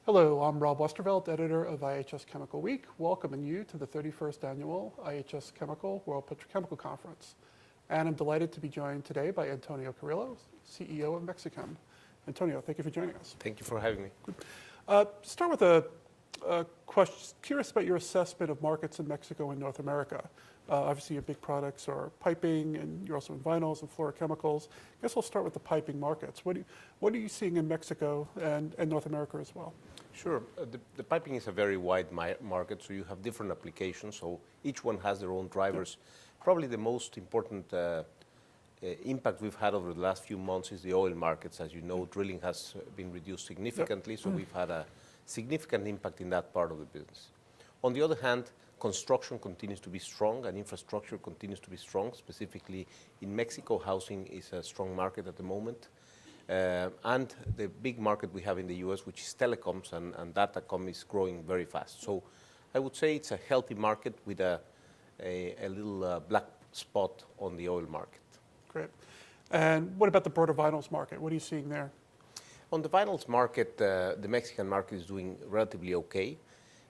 Hello, I'm Rob Westervelt, editor of IHS Chemical Week, welcoming you to the 31st annual IHS Chemical World Petrochemical Conference. And I'm delighted to be joined today by Antonio Carrillo, CEO of Mexichem. Antonio, thank you for joining us. Thank you for having me. Start with a question. Curious about your assessment of markets in Mexico and North America. Obviously, your big products are piping, and you're also in vinyls and fluorochemicals. I guess we'll start with the piping markets. What are you seeing in Mexico and North America as well? Sure. The piping is a very wide market, so you have different applications. So each one has their own drivers. Yeah. Probably the most important impact we've had over the last few months is the oil markets. As you know, drilling has been reduced significantly, so we've had a significant impact in that part of the business. On the other hand, construction continues to be strong and infrastructure continues to be strong. Specifically in Mexico, housing is a strong market at the moment. And the big market we have in the US, which is telecoms, and datacom is growing very fast. So I would say it's a healthy market with a little black spot on the oil market. Great. And what about the broader vinyls market? What are you seeing there? On the vinyls market, the Mexican market is doing relatively okay.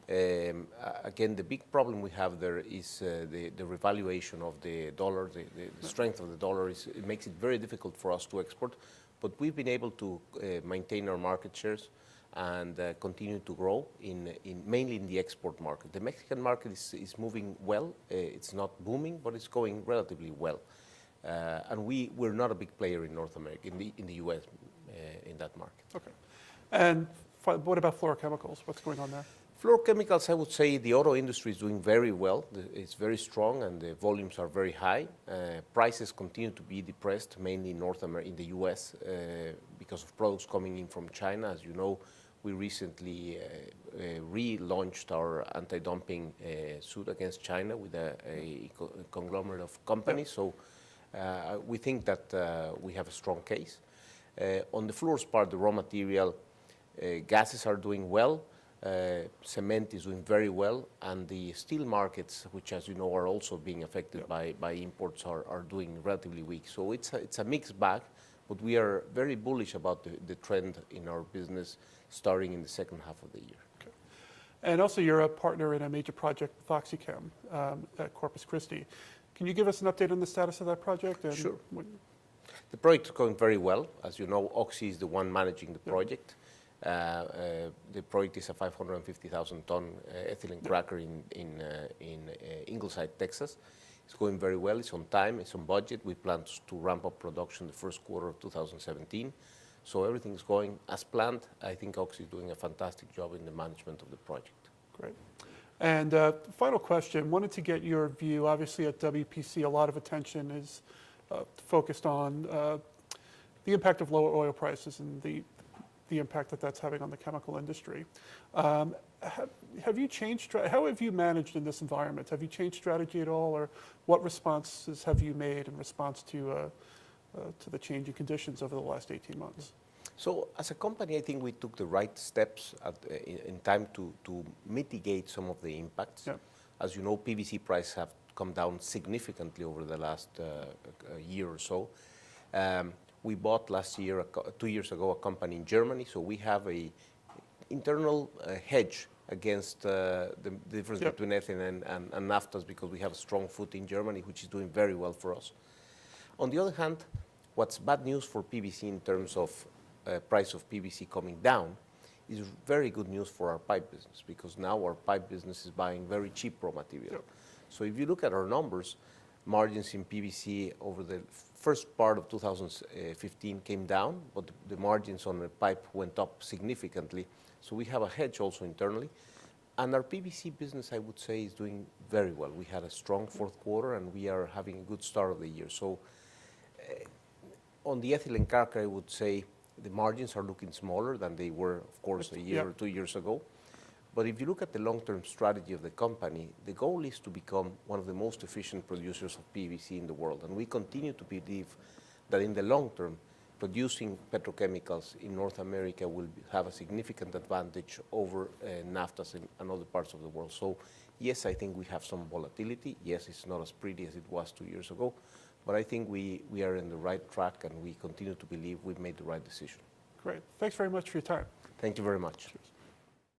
Again, the big problem we have there is the revaluation of the dollar. The strength of the dollar it makes it very difficult for us to export. But we've been able to maintain our market shares and continue to grow mainly in the export market. The Mexican market is moving well. It's not booming, but it's going relatively well. And we're not a big player in North America, in the US, in that market. Okay. And what about fluorochemicals? What's going on there? Fluorochemicals, I would say the auto industry is doing very well. It's very strong and the volumes are very high. Prices continue to be depressed, mainly in North America, in the US, because of products coming in from China. As you know, we recently relaunched our anti-dumping suit against China with a conglomerate of companies. So we think that we have a strong case. On the fluors part, the raw material, gases are doing well. Cement is doing very well, and the steel markets, which as you know are also being affected by imports, are doing relatively weak. So it's a mixed bag, but we are very bullish about the trend in our business starting in the second half of the year. Okay. And also you're a partner in a major project with Mexichem at Corpus Christi. Can you give us an update on the status of that project? And sure. The project is going very well. As you know, Oxy is the one managing the project. The project is a 550,000 ton ethylene cracker in Ingleside, Texas. It's going very well. It's on time. It's on budget. We plan to ramp up production the first quarter of 2017. So everything's going as planned. I think Oxy is doing a fantastic job in the management of the project. Great. And final question, wanted to get your view. Obviously at WPC, a lot of attention is focused on the impact of lower oil prices and the impact that that's having on the chemical industry. Have you changed? How have you managed in this environment? Have you changed strategy at all, or what responses have you made in response to the changing conditions over the last 18 months? So as a company, I think we took the right steps in time to mitigate some of the impacts. Yeah. As you know, PVC prices have come down significantly over the last year or so. We bought last year, 2 years ago, a company in Germany, so we have a internal hedge against the difference between ethylene and naphthas, because we have a strong foot in Germany, which is doing very well for us. On the other hand, what's bad news for PVC in terms of price of PVC coming down is very good news for our pipe business, because now our pipe business is buying very cheap raw material. Yep. So if you look at our numbers, margins in PVC over the first part of 2015 came down, but the margins on the pipe went up significantly. So we have a hedge also internally. And our PVC business, I would say, is doing very well. We had a strong fourth quarter, and we are having a good start of the year. So on the ethylene cracker, I would say the margins are looking smaller than they were, of course, a year or 2 years ago. But if you look at the long-term strategy of the company, the goal is to become one of the most efficient producers of PVC in the world. And we continue to believe that in the long term, producing petrochemicals in North America will have a significant advantage over naphthas in other parts of the world. So yes, I think we have some volatility. Yes, it's not as pretty as it was 2 years ago, but I think we are in the right track, and we continue to believe we've made the right decision. Great. Thanks very much for your time. Thank you very much. Cheers.